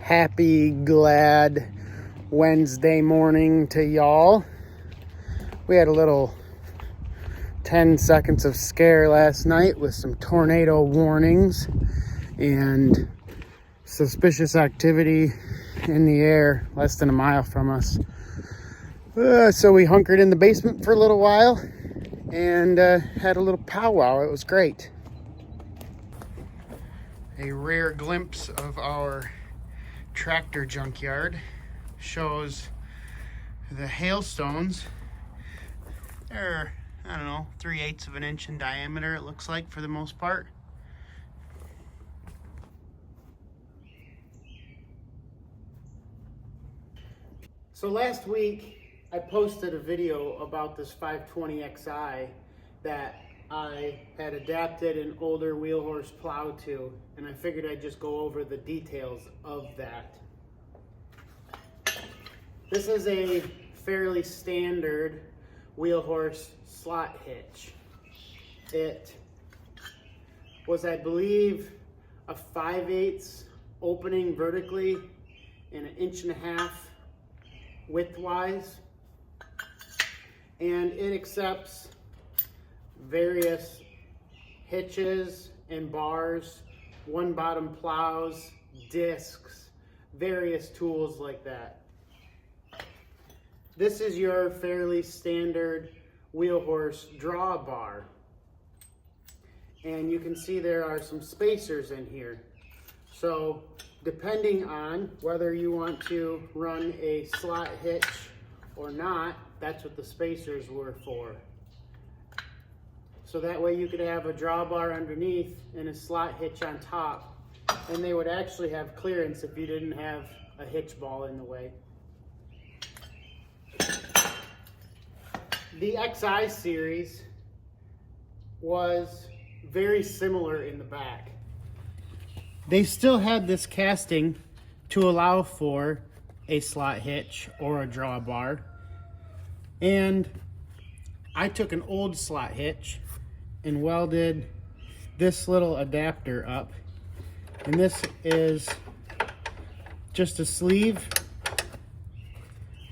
Happy, glad Wednesday morning to y'all. We had a little 10 seconds of scare last night with some tornado warnings and suspicious activity in the air less than a mile from us. So we hunkered in the basement for a little while and had a little powwow. It was great. A rare glimpse of our tractor junkyard shows the hailstones. They're, I don't know, 3/8 of an inch in diameter, it looks like, for the most part. So last week I posted a video about this 520xi that I had adapted an older Wheelhorse plow to, and I figured I'd just go over the details of that. This is a fairly standard Wheelhorse slot hitch. It was, I believe, a 5/8 opening vertically and 1.5 inches widthwise, and it accepts various hitches and bars, one bottom plows, discs, various tools like that. This is your fairly standard Wheelhorse drawbar, and you can see there are some spacers in here. So depending on whether you want to run a slot hitch or not, that's what the spacers were for. So that way you could have a drawbar underneath and a slot hitch on top, and they would actually have clearance if you didn't have a hitch ball in the way. The XI series was very similar in the back. They still had this casting to allow for a slot hitch or a drawbar. And I took an old slot hitch and welded this little adapter up. And this is just a sleeve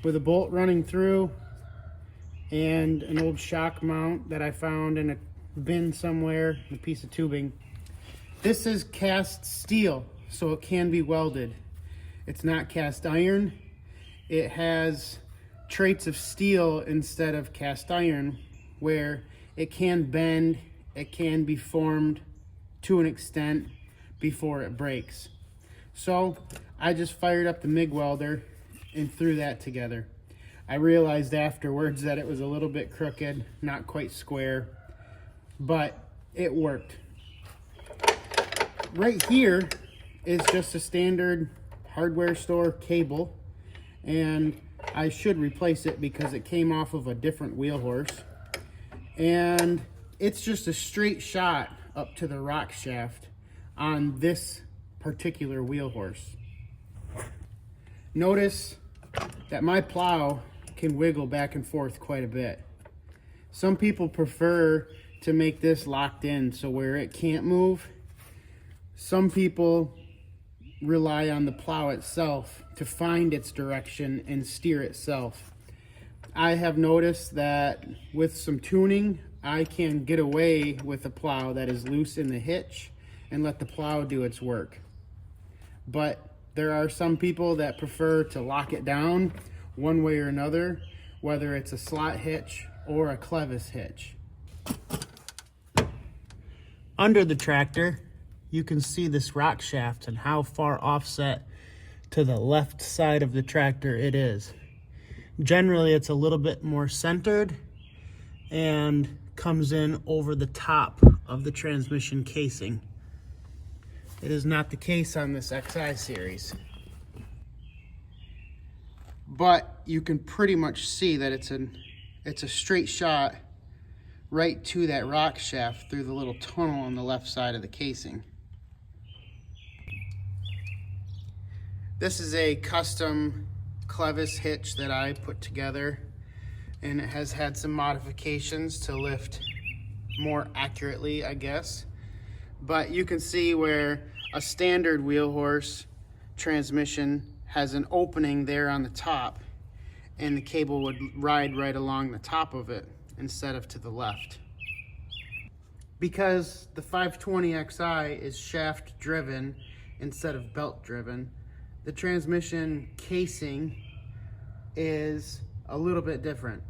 with a bolt running through and an old shock mount that I found in a bin somewhere, a piece of tubing. This is cast steel, so it can be welded. It's not cast iron. It has traits of steel instead of cast iron, where it can bend, it can be formed to an extent before it breaks. So I just fired up the MIG welder and threw that together. I realized afterwards that it was a little bit crooked, not quite square, but it worked. Right here is just a standard hardware store cable, and I should replace it because it came off of a different Wheelhorse, and it's just a straight shot up to the rock shaft on this particular Wheelhorse. Notice that my plow can wiggle back and forth quite a bit. Some people prefer to make this locked in so where it can't move. Some people rely on the plow itself to find its direction and steer itself. I have noticed that with some tuning, I can get away with a plow that is loose in the hitch and let the plow do its work. But there are some people that prefer to lock it down one way or another, whether it's a slot hitch or a clevis hitch. Under the tractor, you can see this rock shaft and how far offset to the left side of the tractor it is. Generally, it's a little bit more centered and comes in over the top of the transmission casing. It is not the case on this XI series. But you can pretty much see that it's a straight shot right to that rock shaft through the little tunnel on the left side of the casing. This is a custom clevis hitch that I put together, and it has had some modifications to lift more accurately, I guess. But you can see where a standard Wheelhorse transmission has an opening there on the top, and the cable would ride right along the top of it instead of to the left. Because the 520xi is shaft driven instead of belt driven, the transmission casing is a little bit different.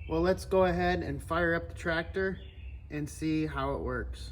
Well, let's go ahead and fire up the tractor and see how it works.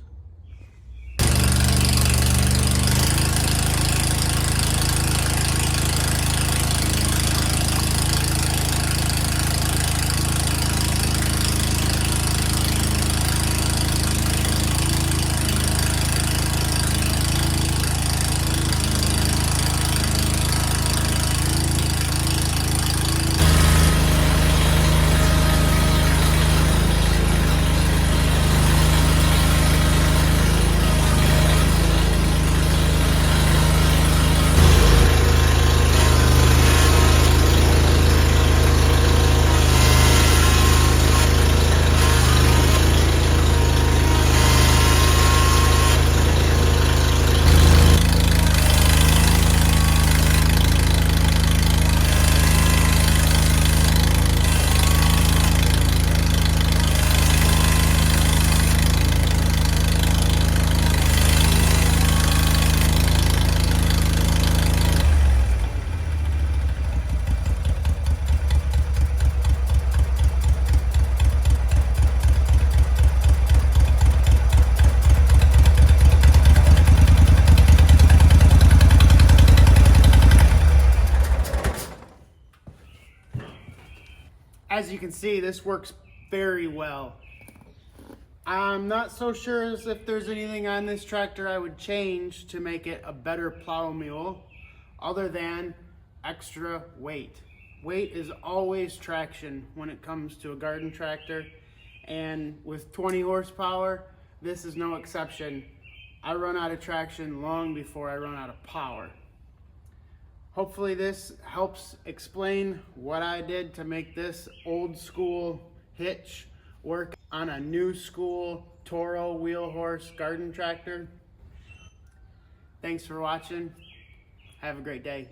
As you can see, this works very well. I'm not so sure as if there's anything on this tractor I would change to make it a better plow mule, other than extra weight. Weight is always traction when it comes to a garden tractor, and with 20 horsepower, this is no exception. I run out of traction long before I run out of power. Hopefully this helps explain what I did to make this old school Hitch work on a new school Toro Wheelhorse garden tractor. Thanks for watching. Have a great day.